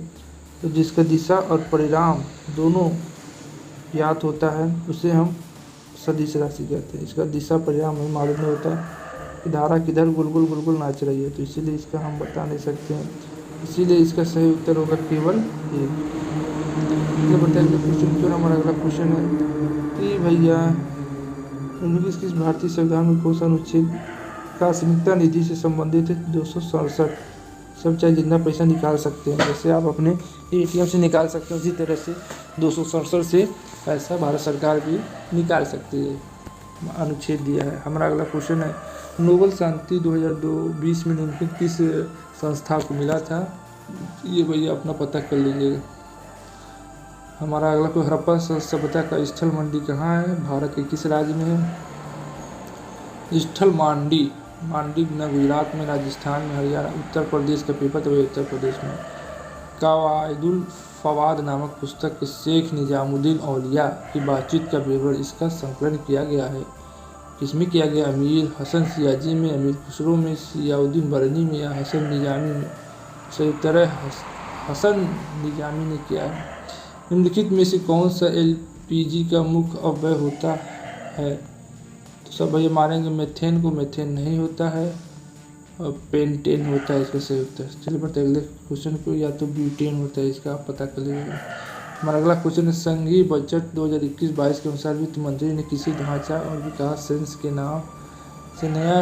तो जिसका दिशा और परिणाम दोनों ज्ञात होता है उसे हम सदिश राशि कहते हैं। इसका दिशा परिणाम हमें मालूम नहीं होता है कि धारा किधर गोल गोल नाच रही है, तो इसीलिए इसका हम बता नहीं सकते हैं। इसीलिए इसका सही उत्तर होगा केवल एक। तो बताइए क्वेश्चन क्यों। हमारा अगला क्वेश्चन है कि भैया किस भारतीय संविधान में कौन सा अनुच्छेद आकस्मिकता निधि से संबंधित है। 267। सब चाहे जितना पैसा निकाल सकते हैं, जैसे आप अपने ATM से निकाल सकते हैं उसी तरह से 267 से पैसा भारत सरकार भी निकाल सकती है, अनुच्छेद दिया है। हमारा अगला क्वेश्चन है नोबेल शांति 2020 में निम्नलिखित किस संस्था को मिला था। ये भैया अपना पता कर लीजिएगा। हमारा अगला कोई हड़प्पा सभ्यता का स्थल मंडी कहाँ है, भारत के किस राज्य में है। स्थल मांडी न गुजरात में, राजस्थान में, हरियाणा, उत्तर प्रदेश का पेपर तो उत्तर प्रदेश में। कवायदुल फवाद नामक पुस्तक के शेख निजामुद्दीन औलिया की बातचीत का विवरण इसका संकलन किया गया है। किसमें किया गया, अमीर हसन सियाजी में, अमीर खुसरो में, सियाउद्दीन बरनी में या हसन निजामी में। सही तरह हसन निजामी ने किया है। निम्नलिखित में से कौन सा LPG का मुख्य अवयव होता है। तो सब भैया मारेंगे मेथेन को, मेथेन नहीं होता है और पेंटेन होता है इसका सही उत्तर। चलिए बढ़ते अगले क्वेश्चन को, या तो ब्यूटेन होता है, इसका आप पता कर लीजिएगा। हमारा अगला क्वेश्चन है संघीय बजट 2021-22 के अनुसार वित्त मंत्री ने किसी ढांचा और विकास सेंस के नाम से नया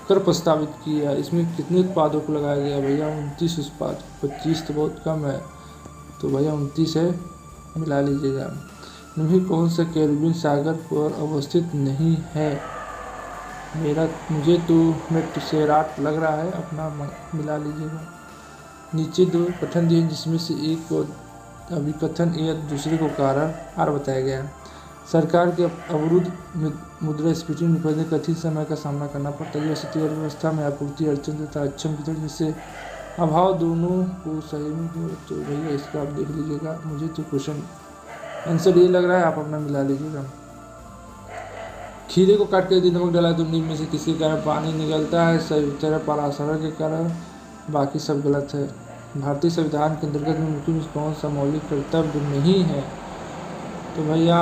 कर प्रस्तावित किया। इसमें कितने उत्पादों को लगाया गया भैया, 29 उत्पाद। 25 तो बहुत कम है, तो भैया 29 है, मिला लीजिएगा। निम्नलिखित कौन सा कैरिबियन सागर पर अवस्थित नहीं है। मुझे तो मेटसेराट लग रहा है, अपना मिला लीजिएगा। नीचे दो कथन दिए जिसमें से एक को अभिकथन या दूसरे को कारण आर बताया गया है। सरकार के अवरुद्ध मुद्रास्फीति में निपटने कठिन समय का सामना करना पड़ता है। स्थिति अर्थव्यवस्था में आपूर्ति अड़चन तथा अक्षम वितरण जिससे अभाव दोनों को सही में हो। तो भैया इसका आप देख लीजिएगा। मुझे तो क्वेश्चन आंसर ये लग रहा है, आप अपना मिला लीजिएगा। खीरे को काट कर यदि नमक डाला तो नीम में से किसी कारण पानी निकलता है। सही उत्तर है पराशरण के कारण, बाकी सब गलत है। भारतीय संविधान के अंतर्गत निम्नलिखित में कौन सा मौलिक कर्तव्य नहीं है। तो भैया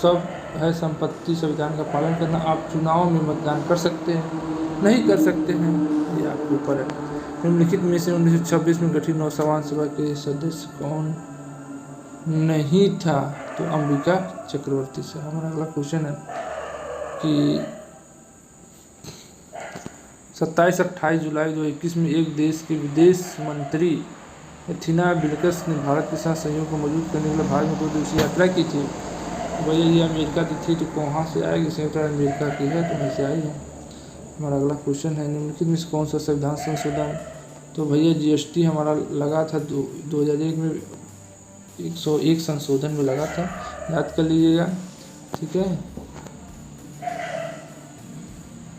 सब है संपत्ति संविधान का पालन करना। आप चुनाव में मतदान कर सकते हैं, नहीं कर सकते हैं, ये आपके ऊपर है। निम्नलिखित में से 1926 में गठित नौसवान सभा के सदस्य कौन नहीं था। तो अंबिका चक्रवर्ती से। हमारा अगला क्वेश्चन है कि 27-28 जुलाई 2021 में एक देश के विदेश मंत्री एथिना विल्कस ने भारत के साथ सहयोग को मजबूत करने के लिए भारत में 2 दिवसीय यात्रा की थी। भैया ये अमेरिका की थी, तो कहाँ से आएगी, संयुक्त राज्य अमेरिका की है, तो वहीं से आई है। हमारा अगला क्वेश्चन है निम्नलिखित में से कौन सा संविधान संशोधन। तो भैया GST हमारा लगा था 2001 में 101 संशोधन में लगा था, याद कर लीजिएगा, ठीक है।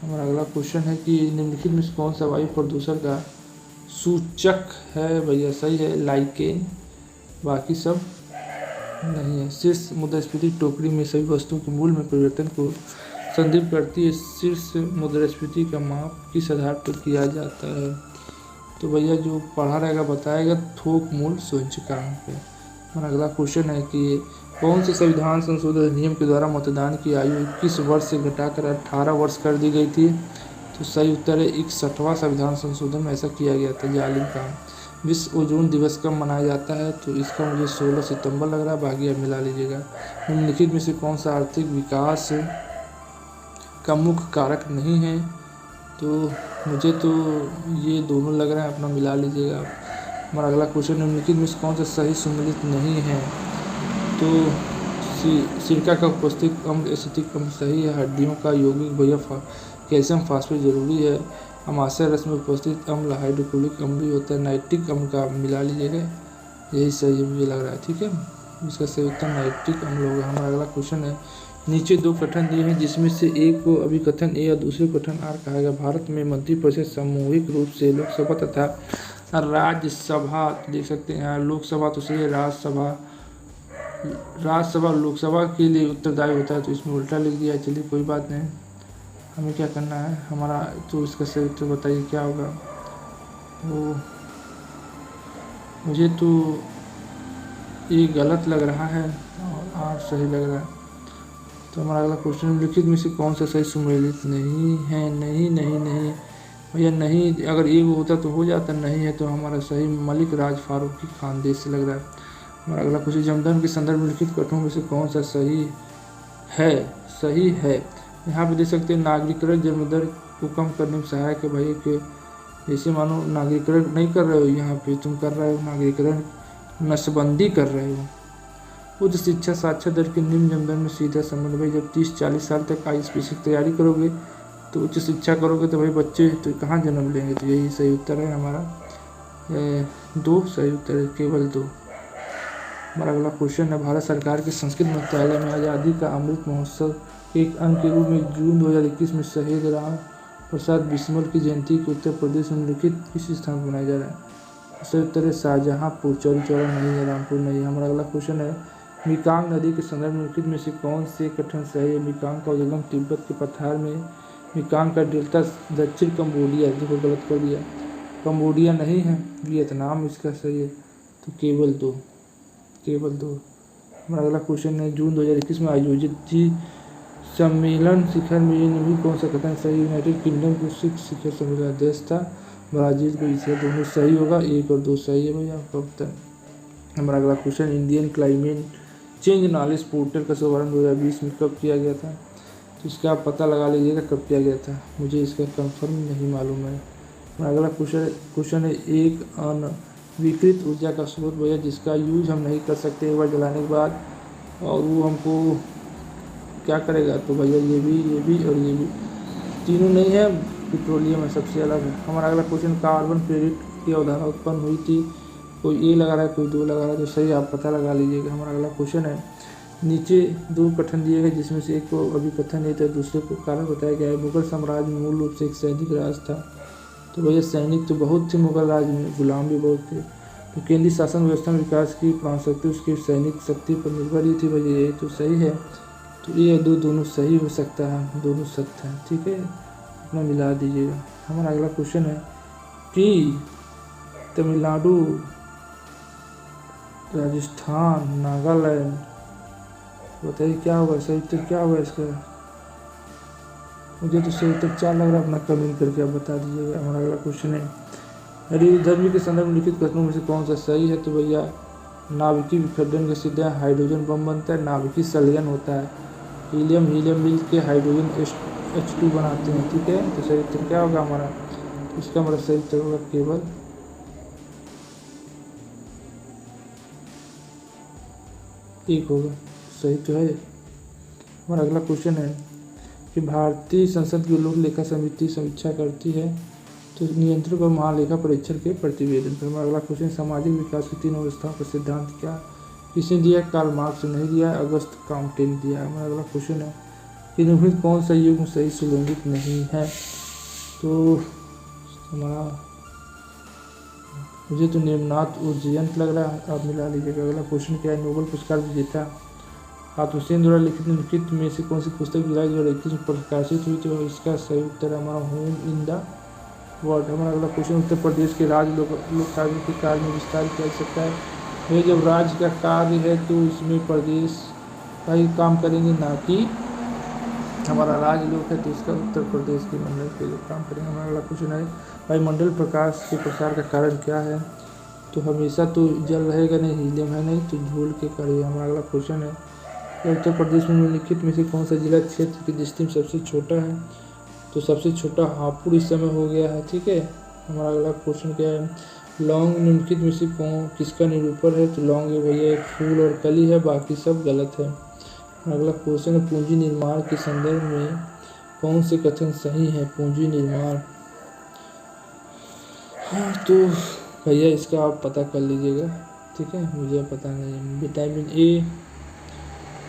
हमारा अगला क्वेश्चन है कि निम्नलिखित में कौन सा वायु प्रदूषण का सूचक है। भैया सही है लाइकेन, बाकी सब नहीं है। शीर्ष मुद्रास्फीति टोकरी में सभी वस्तुओं के मूल्य में परिवर्तन को संदर्भित करती है। शीर्ष मुद्रास्फीति का माप किस आधार पर किया जाता है। तो भैया जो पढ़ा रहेगा बताएगा थोक मूल्य सूचकांक पे। हमारा अगला क्वेश्चन है कि कौन से संविधान संशोधन अधिनियम के द्वारा मतदान की आयु 21 वर्ष से घटाकर 18 वर्ष कर दी गई थी। तो सही उत्तर है 61वां संविधान संशोधन में ऐसा किया गया था। जालिम काम। विश्व ओजोन दिवस कब मनाया जाता है। तो इसका मुझे 16 सितंबर लग रहा है, बाकी अब मिला लीजिएगा। निम्नलिखित में से कौन सा आर्थिक विकास का मुख्य कारक नहीं है। तो मुझे तो ये दोनों लग रहा है, अपना मिला लीजिएगा। हमारा अगला क्वेश्चन निम्नलिखित में कौन सा सही सम्मिलित नहीं है। तो सिरका का उपस्थित अम्ल एसिटिक अम्ल सही है। हड्डियों का यौगिक भैया कैल्शियम फास्फेट जरूरी है। अमाशय रस में उपस्थित अम्ल हाइड्रोक्लोरिक अम्ल भी होता है, नाइट्रिक अम्ल का मिला लीजिएगा, यही सही है मुझे लग रहा है। ठीक है, इसका सही उत्तर नाइट्रिक अम्ल होगा। हमारा अगला क्वेश्चन है, नीचे दो कथन दिए हैं जिसमें से एक को अभिकथन ए और दूसरे कथन आर कहा गया। भारत में मंत्रिपरिषद सामूहिक रूप से लोकसभा तथा राज्यसभा, देख सकते हैं यहाँ लोकसभा तो सही है, राज्यसभा लोकसभा के लिए उत्तरदायी होता है, तो इसमें उल्टा लिख दिया है। चलिए कोई बात नहीं, हमें क्या करना है हमारा, तो इसका सही उत्तर बताइए क्या होगा। वो मुझे तो ये गलत लग रहा है और आर सही लग रहा है। तो हमारा अगला क्वेश्चन, निम्नलिखित में से कौन सा सही सुमेलित नहीं है। नहीं नहीं नहीं भैया, नहीं, अगर ये होता तो हो जाता, नहीं है तो हमारा सही मलिक राज फारूकी खानदेश से लग रहा है। हमारा अगला क्वेश्चन, जमदग्नि के संदर्भ में लिखित कथनों में से कौन सा सही है। सही है, यहाँ पे देख सकते हैं नागरिकरण जन्मदर को कम करने में सहायक है। भाई कि जैसे मानो नागरिकरण नहीं कर रहे हो, यहाँ पे तुम कर रहे हो नागरिकरण, नसबंदी कर रहे हो। उच्च शिक्षा साक्षर दर के निम्न जमदग्नि में सीधा संबंध। भाई जब 30-40 साल तक ISPC की तैयारी करोगे तो उच्च शिक्षा करोगे तो भाई बच्चे तो कहाँ जन्म लेंगे। तो यही सही उत्तर है हमारा, 2 सही उत्तर है, केवल 2। हमारा अगला क्वेश्चन है, भारत सरकार के संस्कृत मंत्रालय में आज़ादी का अमृत महोत्सव के एक अंग के रूप में जून 2021 में शहीद राम प्रसाद बिस्मिल की जयंती के उत्तर प्रदेश में निम्नलिखित किस स्थान पर मनाया जा रहा है। सही उत्तर है शाहजहाँपुर, चौरी चौरा नहीं है, रामपुर नहीं है। हमारा अगला क्वेश्चन है, मेकांग नदी के संदर्भ में निम्नलिखित में से कौन से कथन सही है। मेकांग का उद्गम तिब्बत के पठार में, मेकांग का डेल्टा दक्षिण कंबोडिया, देखो गलत कर दिया, कंबोडिया नहीं है, वियतनाम इसका सही है। तो केवल 2, केवल 2। हमारा अगला क्वेश्चन है, जून 2021 में आयोजित जी सम्मेलन शिखर में ये भी कौन सा कथन सही। यूनाइटेड किंगडम को शिखर सम्मेलन अध्यक्ष था ब्राजील को, इसका दोनों सही होगा, 1 और 2 सही है भैया आपका उत्तर। हमारा अगला question, Indian climate change knowledge portal का शुभारंभ 2020 में कब किया गया था। तो इसका आप पता लगा लीजिएगा कब किया गया था, मुझे इसका कंफर्म नहीं मालूम है। हमारा अगला क्वेश्चन है, एक अनविकृत ऊर्जा का स्रोत भैया जिसका यूज हम नहीं कर सकते एक बार जलाने के बाद, और वो हमको क्या करेगा। तो भैया ये भी और ये भी, तीनों नहीं है, पेट्रोलियम है, सबसे अलग है। हमारा अगला क्वेश्चन, कार्बन क्रेडिट की अवधारणा उत्पन्न हुई थी। कोई ए लगा रहा है, कोई 2 लगा रहा है, तो सही आप पता लगा लीजिएगा। हमारा अगला क्वेश्चन है, नीचे 2 कथन दिए गए जिसमें से एक को अभिकथन नहीं था, दूसरे को कारण बताया गया है। मुगल साम्राज्य मूल रूप से एक सैनिक राज था। तो भैया सैनिक तो बहुत थे मुगल राज में, गुलाम भी बहुत थे। तो केंद्रीय शासन व्यवस्था में विकास की प्राणशक्ति उसकी सैनिक शक्ति पर निर्भर ही थी। भैया ये तो सही है। तो ये 2 दोनों सही हो सकता है, दोनों सत्य हैं। ठीक है, अपना मिला दीजिएगा। हमारा अगला क्वेश्चन है कि तमिलनाडु, राजस्थान, नागालैंड, बताइए क्या होगा सही उत्तर, क्या होगा इसका। मुझे तो सही उत्तर 4 लग रहा है, अपना कमेंट करके आप बता दीजिएगा। हमारा अगला क्वेश्चन है, हरिधर्मी के संदर्भ में लिखित कथनों में से कौन सा सही है। तो भैया नाभिकीय विखंडन के सीधे हाइड्रोजन बम बनता है, नाभिकीय संलयन होता है, हीलियम मिल के हाइड्रोजन H2 बनाते हैं। ठीक है, तो सही उत्तर क्या होगा हमारा, इसका हमारा सही उत्तर होगा केवल 1 होगा, सही तो है। हमारा अगला क्वेश्चन है कि भारतीय संसद की लोक लेखा समिति समीक्षा करती है तो नियंत्रक और महालेखा परीक्षण के प्रतिवेदन पर। हमारा अगला क्वेश्चन, सामाजिक विकास की 3 अवस्थाओं का सिद्धांत क्या, किसने दिया, कार्ल मार्क्स ने नहीं दिया, अगस्त काम्टे ने दिया। हमारा अगला क्वेश्चन है कि निम्नलिखित कौन सा युग्म सही सुलंघित नहीं है। तो हमारा मुझे तो निम्नात उज्जयंत लग रहा है, आप मिला लीजिएगा। अगला क्वेश्चन क्या है, नोबेल पुरस्कार विजेता आत्मसेन द्वारा निम्नलिखित में से कौन सी पुस्तक जुलाई 2021 में प्रकाशित हुई थी। इसका सही उत्तर है हमारा होम इन द वर्ल्ड। हमारा अगला क्वेश्चन, उत्तर प्रदेश के राज्य लोक कार्य के कार्य में विस्तार किया जा सकता है। ये जब राज्य का कार्य है तो इसमें प्रदेश का ही काम करेंगे, ना कि हमारा राज्य लोक है तो इसका उत्तर प्रदेश के मंडल के लोग काम करेंगे। हमारा अगला क्वेश्चन है, वायुमंडल प्रकाश के प्रसार का कारण क्या है। तो हमेशा तो जल रहेगा नहीं, हीलियम है नहीं, तो झूल के करिए। हमारा अगला क्वेश्चन है, उत्तर प्रदेश में निम्नलिखित में से कौन सा जिला क्षेत्र की दृष्टि में सबसे छोटा है। तो सबसे छोटा हापुड़ इस समय हो गया है। ठीक है, हमारा अगला क्वेश्चन क्या है, लौंग निम्नलिखित में से कौन किसका निरूपण है। तो लौंग भैया एक फूल और कली है, बाकी सब गलत है। अगला क्वेश्चन है, पूंजी निर्माण के संदर्भ में कौन से कथन सही है। पूंजी निर्माण हाँ तो भैया इसका आप पता कर लीजिएगा, ठीक है, मुझे पता नहीं। विटामिन ए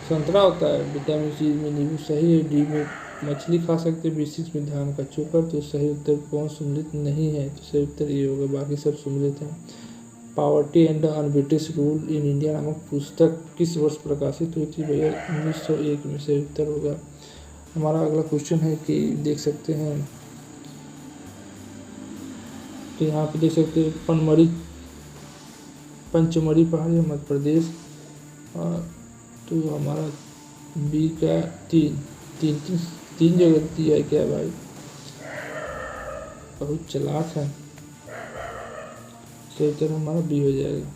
संतरा होता है, विटामिन सी में नींबू सही है, डी में मछली खा सकते, B6 में धान का चोकर। तो सही उत्तर कौन सम्मिलित नहीं है, तो सही उत्तर ये होगा, बाकी सब सम्मिलित हैं। Poverty and un-British rule in India नामक पुस्तक किस वर्ष प्रकाशित हुई थी, भैया 1901 में सही उत्तर होगा। हमारा अगला क्वेश्चन है कि देख सकते हैं कि यहाँ पे देख सकते हैं पंचमढ़ी पहाड़ी मध्य प्रदेश। तो हमारा बी का तीन जगह दिया है क्या भाई, बहुत चालाक है। सही उत्तर हमारा बी हो जाएगा।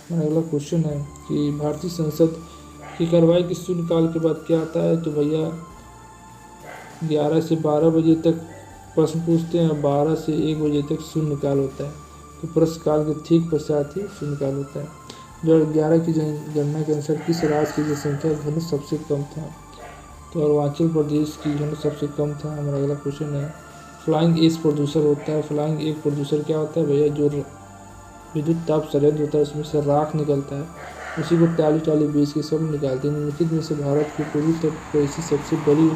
हमारा अगला क्वेश्चन है कि भारतीय संसद की कार्रवाई के शून्यकाल के बाद क्या आता है, तो भैया 11 से 12 बजे तक प्रश्न पूछते हैं, 12 से 1 बजे तक शून्यकाल होता है। तो प्रश्नकाल के ठीक पश्चात ही शून्यकाल होता है। 2011 की जनगणना के अनुसार किस राज्य की जनसंख्या घनत्व सबसे कम था, तो अरुणाचल प्रदेश की घनत्व सबसे कम था। हमारा अगला क्वेश्चन है फ्लाइंग एश प्रदूषण होता है। फ्लाइंग एश प्रदूषण क्या होता है भैया, जो विद्युत ताप संयंत्र होता है उसमें से राख निकलता है, उसी को टाली बेच के सब निकालते हैं। निम्नलिखित में से भारत के पूर्वी तट पर ऐसी सबसे बड़ी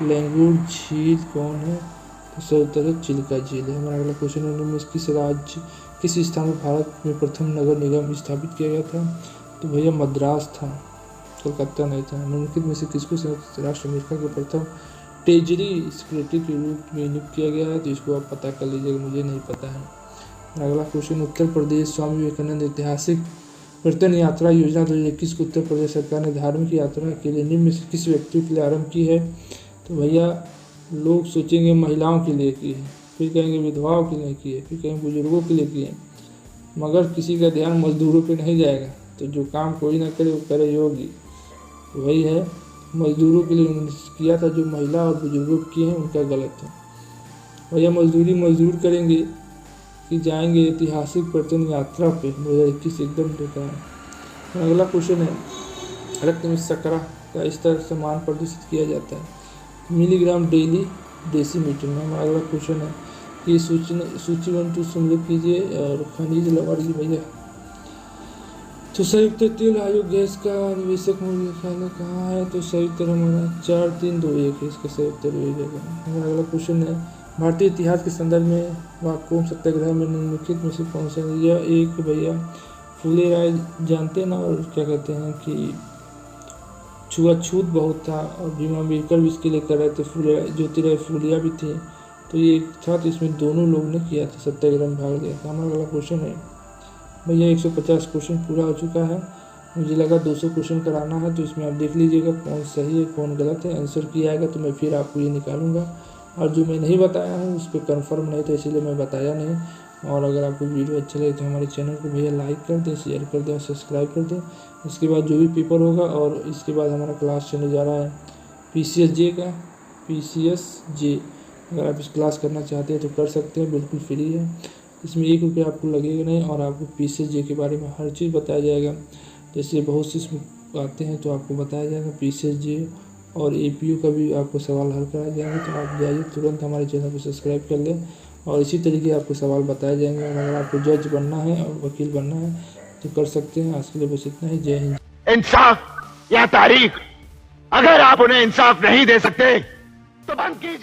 लैंगूर झील कौन है, तो सही उत्तर है चिल्का झील है। हमारा अगला क्वेश्चन है निम्न में किस स्थान में भारत में प्रथम नगर निगम स्थापित किया गया था, तो भैया मद्रास था, कलकत्ता नहीं था। निम्नलिखित में से किसको संयुक्त राष्ट्र अमेरिका के प्रथम ट्रेजरी सेक्रेटरी के रूप में नियुक्त किया गया है, तो इसको आप पता कर लीजिएगा, मुझे नहीं पता है। अगला क्वेश्चन उत्तर प्रदेश स्वामी विवेकानंद ऐतिहासिक पर्यटन यात्रा योजना 2021 को उत्तर प्रदेश सरकार ने धार्मिक यात्रा के लिए निम्न में से किस व्यक्ति के लिए आरंभ की है, तो भैया लोग सोचेंगे महिलाओं के लिए की है, फिर कहेंगे विधवाओं के लिए की है, फिर कहेंगे बुजुर्गों के लिए की है, मगर किसी का ध्यान मजदूरों पे नहीं जाएगा। तो जो काम कोई ना करे वो करे योगी, वही है मजदूरों के लिए किया था। जो महिला और बुजुर्गों की है उनका गलत है। भैया मजदूर करेंगे कि जाएंगे ऐतिहासिक पर्यटन यात्रा पे 2021 एकदम बेकार है। अगला क्वेश्चन है रक्त में शर्करा का स्तर समान प्रदर्शित किया जाता है मिलीग्राम डेली डेसीमीटर में। हमारा अगला क्वेश्चन है कि सूची 1 2 सम्मिलित कीजिए और खनिज लवण भैया, तो संयुक्त तेल आयोग गैस का निवेशक मुख्यालय कहाँ है, तो सही उत्तर हमारा 4 3 2 1 है, इसका सही उत्तर हो जाएगा। हमारा अगला क्वेश्चन है भारतीय इतिहास के संदर्भ में वाकोम सत्याग्रह में निम्नलिखित में से कौन सा है, यह एक भैया फूले राय जानते हैं ना, और क्या कहते हैं कि छुआछूत बहुत था और भीम अम्बेडकर भी इसके लिए कर रहे थे, फूले ज्योतिराव फूलिया भी थे, तो ये एक था, तो इसमें दोनों लोग ने किया था, सत्याग्रह में भाग लिया था। हमारा अगला क्वेश्चन है भैया 150 क्वेश्चन पूरा हो चुका है, मुझे लगा 200 क्वेश्चन कराना है, तो इसमें आप देख लीजिएगा कौन सही है कौन गलत है। आंसर किया आएगा तो मैं फिर आपको ये निकालूंगा, और जो मैं नहीं बताया हूँ उस पर कन्फर्म नहीं, तो इसीलिए मैं बताया नहीं। और अगर आपको वीडियो अच्छा लगे तो हमारे चैनल को भैया लाइक कर दें, शेयर कर दें और सब्सक्राइब कर दें। इसके बाद जो भी पेपर होगा, और इसके बाद हमारा क्लास चलने जा रहा है PCSJ का, PCSJ अगर आप इस क्लास करना चाहते हैं तो कर सकते हैं, बिल्कुल फ्री है, इसमें 1 रुपया आपको लगेगा नहीं, और आपको PCSJ के बारे में हर चीज़ बताया जाएगा। जैसे बहुत से इसमें आते हैं तो आपको बताया जाएगा PCSJ और APU का भी आपको सवाल हल कराए जाएंगे, तो आप जाइए तुरंत हमारे चैनल को सब्सक्राइब कर लें, और इसी तरीके आपको सवाल बताए जाएंगे। और अगर आपको जज बनना है और वकील बनना है तो कर सकते हैं। आज के लिए बस इतना ही, जय हिंद। इंसाफ या तारीख, अगर आप उन्हें इंसाफ नहीं दे सकते तो बंद कीजिए।